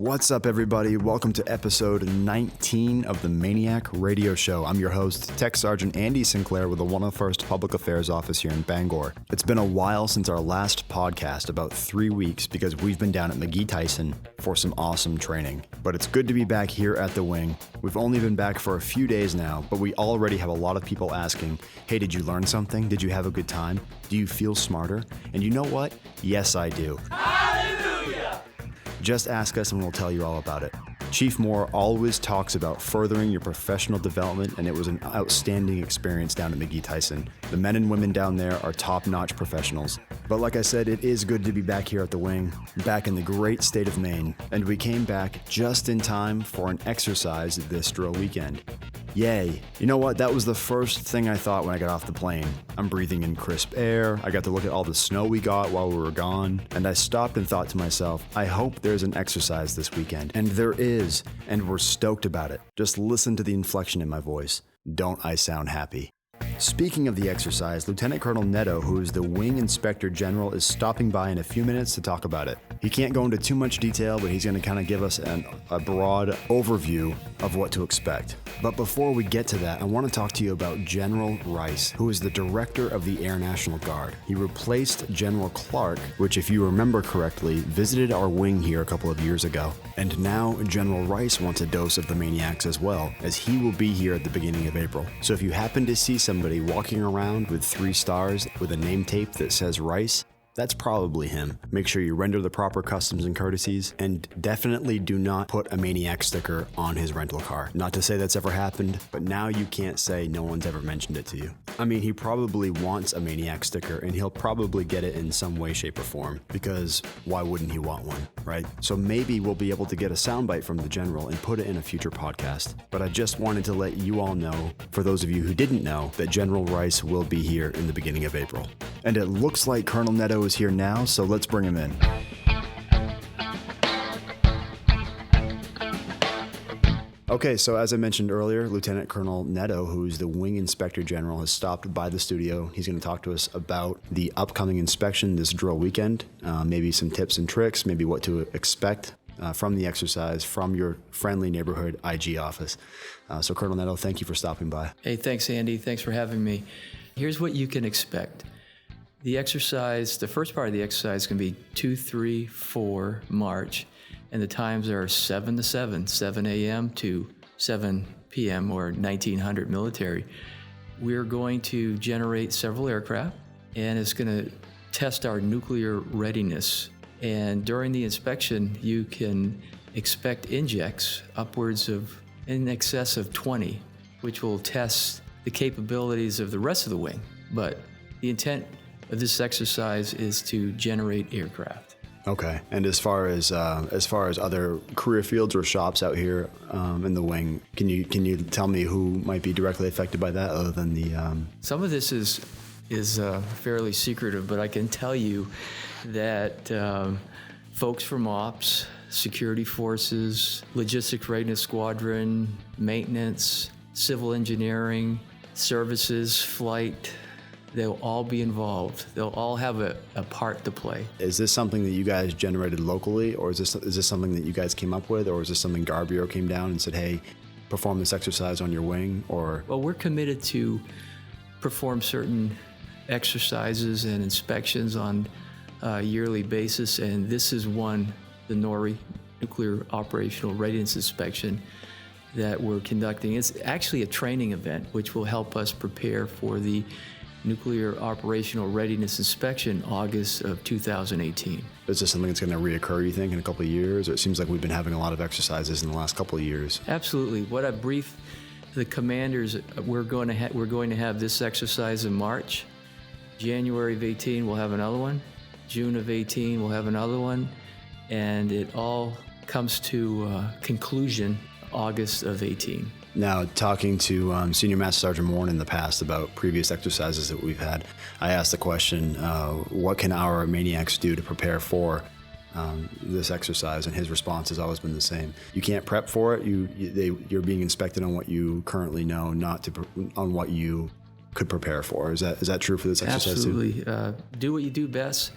What's up, everybody? Welcome to episode 19 of the MAINEiac radio show. I'm your host, Tech Sergeant Andy Sinclair with the 101st Public Affairs Office here in Bangor. It's been a while since our last podcast, about 3 weeks, because we've been down at McGee-Tyson for some awesome training. But it's good to be back here at the wing. We've only been back for a few days now, but we already have a lot of people asking, hey, did you learn something? Did you have a good time? Do you feel smarter? And you know what? Yes, I do. Just ask us and we'll tell you all about it. Chief Moore always talks about furthering your professional development, and it was an outstanding experience down at McGee-Tyson. The men and women down there are top-notch professionals. But like I said, it is good to be back here at the wing, back in the great state of Maine, and we came back just in time for an exercise this drill weekend. Yay. You know what? That was the first thing I thought when I got off the plane. I'm breathing in crisp air. I got to look at all the snow we got while we were gone. And I stopped and thought to myself, I hope there's an exercise this weekend. And there is. And we're stoked about it. Just listen to the inflection in my voice. Don't I sound happy? Speaking of the exercise, Lieutenant Colonel Neto, who is the Wing Inspector General, is stopping by in a few minutes to talk about it. He can't go into too much detail, but he's going to kind of give us a broad overview of what to expect. But before we get to that, I want to talk to you about General Rice, who is the Director of the Air National Guard. He replaced General Clark, which, if you remember correctly, visited our wing here a couple of years ago. And now General Rice wants a dose of the MAINEiacs as well, as he will be here at the beginning of April. So if you happen to see somebody walking around with 3 stars with a name tape that says Rice, that's probably him. Make sure you render the proper customs and courtesies, and definitely do not put a MAINEiac sticker on his rental car. Not to say that's ever happened, but now you can't say no one's ever mentioned it to you. I mean, he probably wants a MAINEiac sticker, and he'll probably get it in some way, shape, or form, because why wouldn't he want one, right? So maybe we'll be able to get a soundbite from the general and put it in a future podcast. But I just wanted to let you all know, for those of you who didn't know, that General Rice will be here in the beginning of April. And it looks like Colonel Neto is here now, so let's bring him in. Okay, so as I mentioned earlier, Lieutenant Colonel Neto, who's the Wing Inspector General, has stopped by the studio. He's going to talk to us about the upcoming inspection this drill weekend, maybe some tips and tricks, maybe what to expect from the exercise from your friendly neighborhood IG office. So Colonel Neto, thank you for stopping by. Hey, thanks, Andy. Thanks for having me. Here's what you can expect. The exercise, the first part of the exercise is going to be 2, 3, 4 March, and the times are 7 to 7, 7 a.m. to 7 p.m. or 1900 military. We're going to generate several aircraft, and it's going to test our nuclear readiness. And during the inspection, you can expect injects upwards of in excess of 20, which will test the capabilities of the rest of the wing. But the intent of this exercise is to generate aircraft. Okay, and as far as other career fields or shops out here in the wing, can you tell me who might be directly affected by that, other than the? Some of this is fairly secretive, but I can tell you that folks from ops, security forces, logistics readiness squadron, maintenance, civil engineering, services, flight. They'll all be involved. They'll all have a part to play. Is this something that you guys generated locally, or is this something that you guys came up with, or is this something Guard Bureau came down and said, hey, perform this exercise on your wing, or? Well, we're committed to perform certain exercises and inspections on a yearly basis, and this is one, the NORI, Nuclear Operational Readiness Inspection, that we're conducting. It's actually a training event which will help us prepare for the Nuclear Operational Readiness Inspection, August of 2018. Is this something that's going to reoccur, you think, in a couple of years? Or it seems like we've been having a lot of exercises in the last couple of years. Absolutely. What I briefed the commanders, we're going to have this exercise in March. January of 18, we'll have another one. June of 18, we'll have another one. And it all comes to conclusion August of 18. Now, talking to Senior Master Sergeant Moore in the past about previous exercises that we've had, I asked the question, what can our MAINEiacs do to prepare for this exercise? And his response has always been the same. You can't prep for it. You're being inspected on what you currently know, not on what you could prepare for. Is that true for this exercise too? Absolutely. Do what you do best.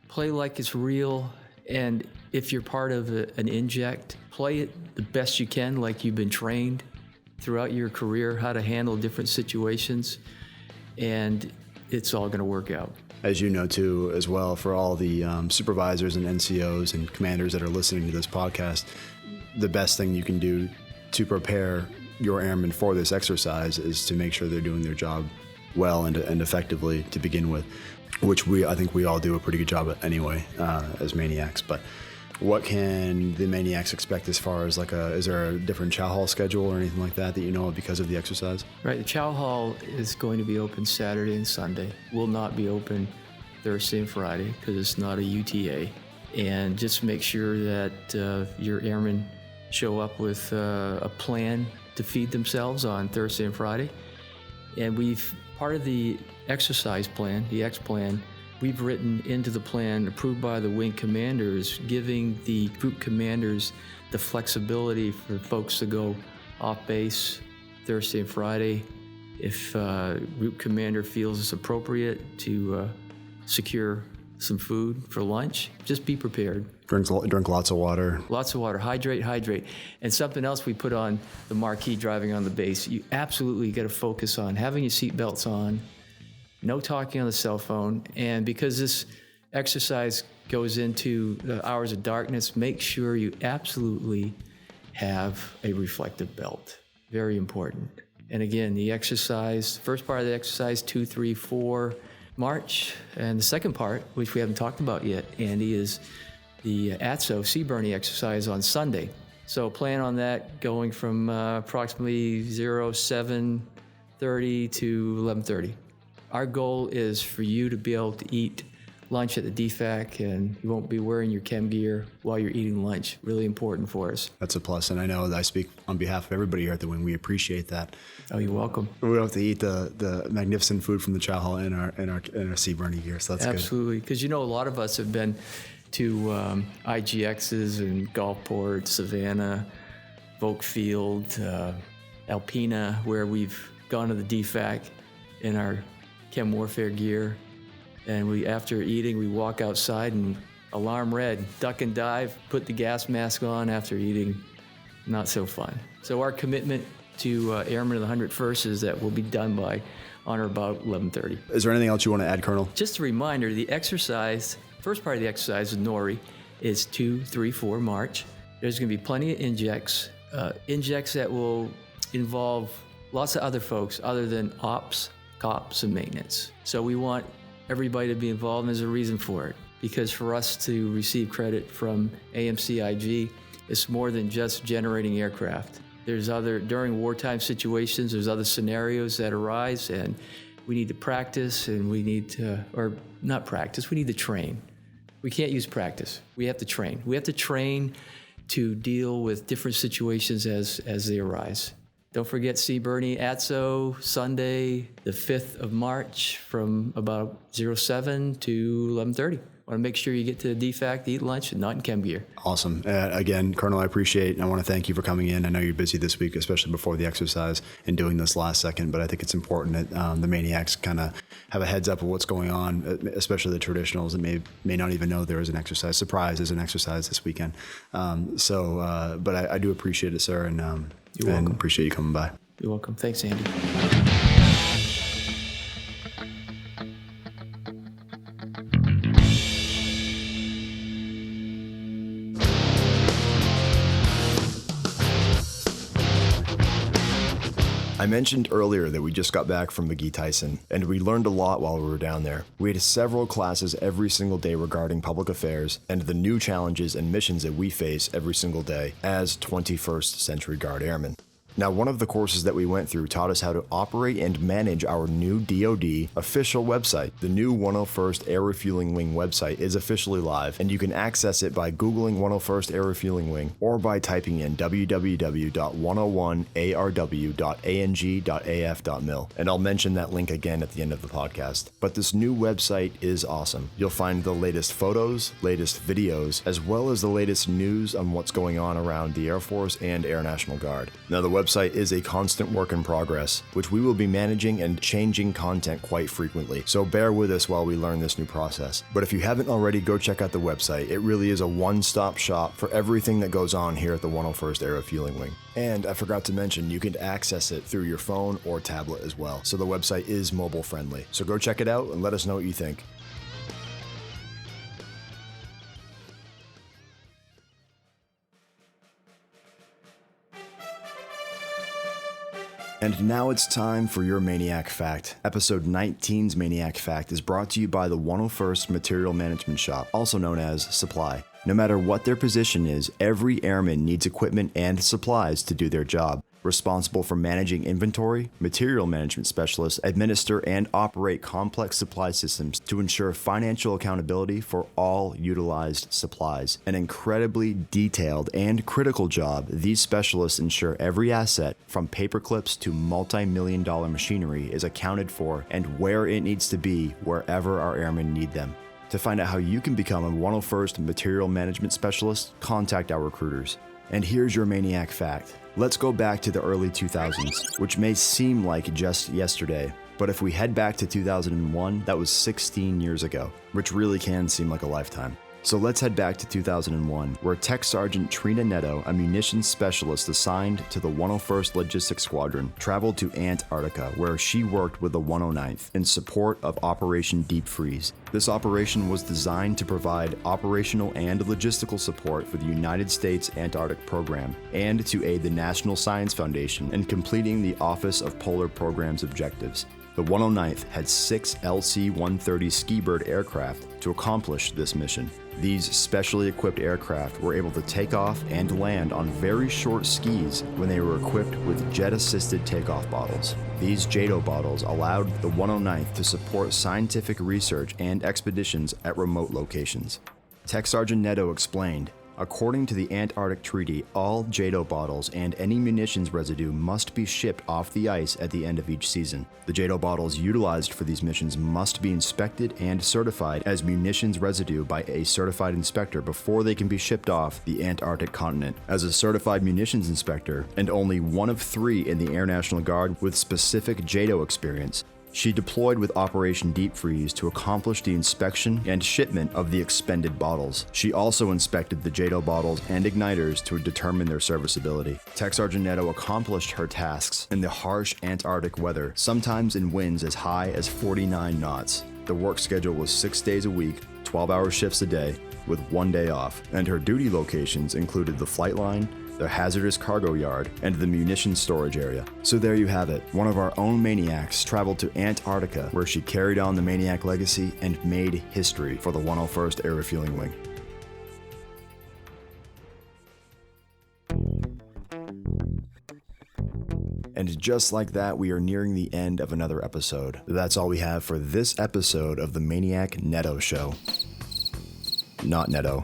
Play like it's real. And if you're part of an inject, play it the best you can, like you've been trained throughout your career, how to handle different situations, and it's all going to work out. As you know, too, as well, for all the supervisors and NCOs and commanders that are listening to this podcast, the best thing you can do to prepare your airmen for this exercise is to make sure they're doing their job well and effectively to begin with, which I think we all do a pretty good job at anyway, as MAINEiacs. But what can the MAINEiacs expect as far as is there a different chow hall schedule or anything like that you know of because of the exercise? Right, the chow hall is going to be open Saturday and Sunday. Will not be open Thursday and Friday because it's not a UTA. And just make sure that your airmen show up with a plan to feed themselves on Thursday and Friday. And part of the exercise plan, the X plan, we've written into the plan approved by the wing commanders, giving the group commanders the flexibility for folks to go off base Thursday and Friday. If group commander feels it's appropriate to secure some food for lunch, just be prepared. Drink lots of water. Lots of water. Hydrate. And something else we put on the marquee driving on the base, you absolutely got to focus on having your seatbelts on, no talking on the cell phone, and because this exercise goes into the hours of darkness, make sure you absolutely have a reflective belt. Very important. And again, the exercise, first part of the exercise, 2, 3, 4, March. And the second part, which we haven't talked about yet, Andy, is the ATSO sea burning exercise on Sunday. So plan on that going from approximately 07:30 to 11:30. Our goal is for you to be able to eat lunch at the DFAC, and you won't be wearing your chem gear while you're eating lunch. Really important for us. That's a plus, and I know that I speak on behalf of everybody here at the wing. We appreciate that. Oh, you're welcome. We don't have to eat the magnificent food from the chow hall in our sea burning gear, so that's good. Absolutely, because a lot of us have been to IGXs in Gulfport, Savannah, Volk Field, Alpena, where we've gone to the DFAC in our chem warfare gear. And after eating, we walk outside and alarm red, duck and dive, put the gas mask on after eating. Not so fun. So our commitment to Airmen of the 101st is that we'll be done by on or about 11:30. Is there anything else you want to add, Colonel? Just a reminder, the exercise, first part of the exercise with NORI is 2, 3, 4 March. There's going to be plenty of injects that will involve lots of other folks other than ops, cops, and maintenance. So we want everybody to be involved, and there's a reason for it. Because for us to receive credit from AMCIG, it's more than just generating aircraft. During wartime situations, there's other scenarios that arise, and we need to practice, and we need to train. We can't use practice. We have to train. We have to train to deal with different situations as they arise. Don't forget Sea Burning ATSO, Sunday, the 5th of March from about 07 to 11:30. Want to make sure you get to the DFAC to eat lunch and not in chem gear. Awesome. Again, Colonel, I appreciate and I want to thank you for coming in. I know you're busy this week, especially before the exercise and doing this last second, but I think it's important that the MAINEiacs kind of have a heads up of what's going on, especially the traditionals that may not even know there is an exercise. Surprise, there's an exercise this weekend. But I do appreciate it, sir, and appreciate you coming by. You're welcome. Thanks, Andy. I mentioned earlier that we just got back from McGee-Tyson, and we learned a lot while we were down there. We had several classes every single day regarding public affairs and the new challenges and missions that we face every single day as 21st Century Guard Airmen. Now, one of the courses that we went through taught us how to operate and manage our new DoD official website. The new 101st Air Refueling Wing website is officially live, and you can access it by Googling 101st Air Refueling Wing or by typing in www.101arw.ang.af.mil. And I'll mention that link again at the end of the podcast. But this new website is awesome. You'll find the latest photos, latest videos, as well as the latest news on what's going on around the Air Force and Air National Guard. Now, the website is a constant work in progress, which we will be managing and changing content quite frequently, so bear with us while we learn this new process. But if you haven't already, go check out the website. It really is a one-stop shop for everything that goes on here at the 101st Aero Fueling Wing. And I forgot to mention, you can access it through your phone or tablet as well, so the website is mobile friendly. So go check it out and let us know what you think. And now it's time for your MAINEiac Fact. Episode 19's MAINEiac Fact is brought to you by the 101st Material Management Shop, also known as Supply. No matter what their position is, every airman needs equipment and supplies to do their job. Responsible for managing inventory, material management specialists administer and operate complex supply systems to ensure financial accountability for all utilized supplies. An incredibly detailed and critical job, these specialists ensure every asset, from paper clips to multi-million-dollar machinery, is accounted for and where it needs to be wherever our airmen need them. To find out how you can become a 101st Material Management Specialist, contact our recruiters. And here's your MAINEiac Fact. Let's go back to the early 2000s, which may seem like just yesterday, but if we head back to 2001, that was 16 years ago, which really can seem like a lifetime. So let's head back to 2001, where Tech Sergeant Trina Netto, a munitions specialist assigned to the 101st Logistics Squadron, traveled to Antarctica, where she worked with the 109th in support of Operation Deep Freeze. This operation was designed to provide operational and logistical support for the United States Antarctic Program and to aid the National Science Foundation in completing the Office of Polar Program's objectives. The 109th had 6 LC-130 Ski-Bird aircraft to accomplish this mission. These specially equipped aircraft were able to take off and land on very short skis when they were equipped with jet-assisted takeoff bottles. These JATO bottles allowed the 109th to support scientific research and expeditions at remote locations. Tech Sergeant Netto explained, "According to the Antarctic Treaty, all JATO bottles and any munitions residue must be shipped off the ice at the end of each season. The JATO bottles utilized for these missions must be inspected and certified as munitions residue by a certified inspector before they can be shipped off the Antarctic continent. As a certified munitions inspector, and only one of 3 in the Air National Guard with specific JATO experience, she deployed with Operation Deep Freeze to accomplish the inspection and shipment of the expended bottles. She also inspected the JATO bottles and igniters to determine their serviceability. Tech Sergeant Netto accomplished her tasks in the harsh Antarctic weather, sometimes in winds as high as 49 knots. The work schedule was 6 days a week, 12-hour shifts a day, with 1 day off, and her duty locations included the flight line, the hazardous cargo yard, and the munitions storage area. So there you have it. One of our own MAINEiacs traveled to Antarctica, where she carried on the MAINEiac legacy and made history for the 101st Air Refueling Wing. And just like that, we are nearing the end of another episode. That's all we have for this episode of the MAINEiac Netto Show. Not Netto,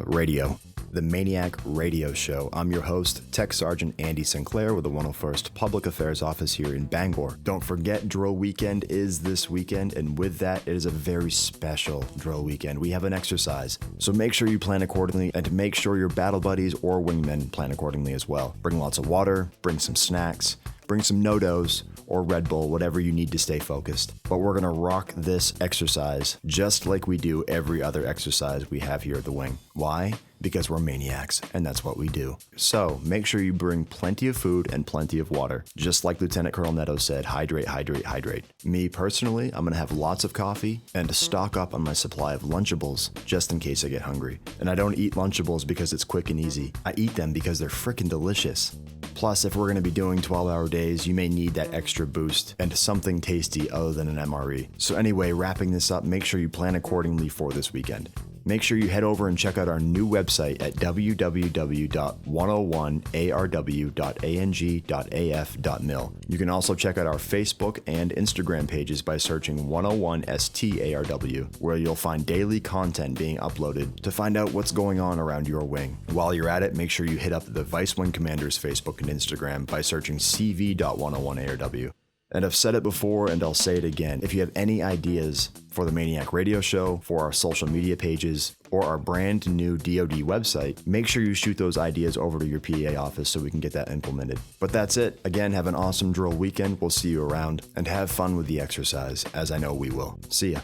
radio. The MAINEiac Radio Show. I'm your host, Tech Sergeant Andy Sinclair with the 101st Public Affairs Office here in Bangor. Don't forget, Drill Weekend is this weekend, and with that, it is a very special Drill Weekend. We have an exercise, so make sure you plan accordingly, and make sure your battle buddies or wingmen plan accordingly as well. Bring lots of water, bring some snacks, bring some No-Dos, or Red Bull, whatever you need to stay focused. But we're gonna rock this exercise just like we do every other exercise we have here at the wing. Why? Because we're MAINEiacs, and that's what we do. So make sure you bring plenty of food and plenty of water. Just like Lieutenant Colonel Netto said, hydrate, hydrate, hydrate. Me personally, I'm gonna have lots of coffee and stock up on my supply of Lunchables just in case I get hungry. And I don't eat Lunchables because it's quick and easy. I eat them because they're frickin' delicious. Plus, if we're going to be doing 12-hour days, you may need that extra boost and something tasty other than an MRE. So anyway, wrapping this up, make sure you plan accordingly for this weekend. Make sure you head over and check out our new website at www.101arw.ang.af.mil. You can also check out our Facebook and Instagram pages by searching 101STARW, where you'll find daily content being uploaded to find out what's going on around your wing. While you're at it, make sure you hit up the Vice Wing Commanders Facebook and Instagram by searching CV.101ARW. And I've said it before and I'll say it again. If you have any ideas for the MAINEiac radio show, for our social media pages, or our brand new DoD website, make sure you shoot those ideas over to your PA office so we can get that implemented. But that's it. Again, have an awesome drill weekend. We'll see you around, and have fun with the exercise, as I know we will. See ya.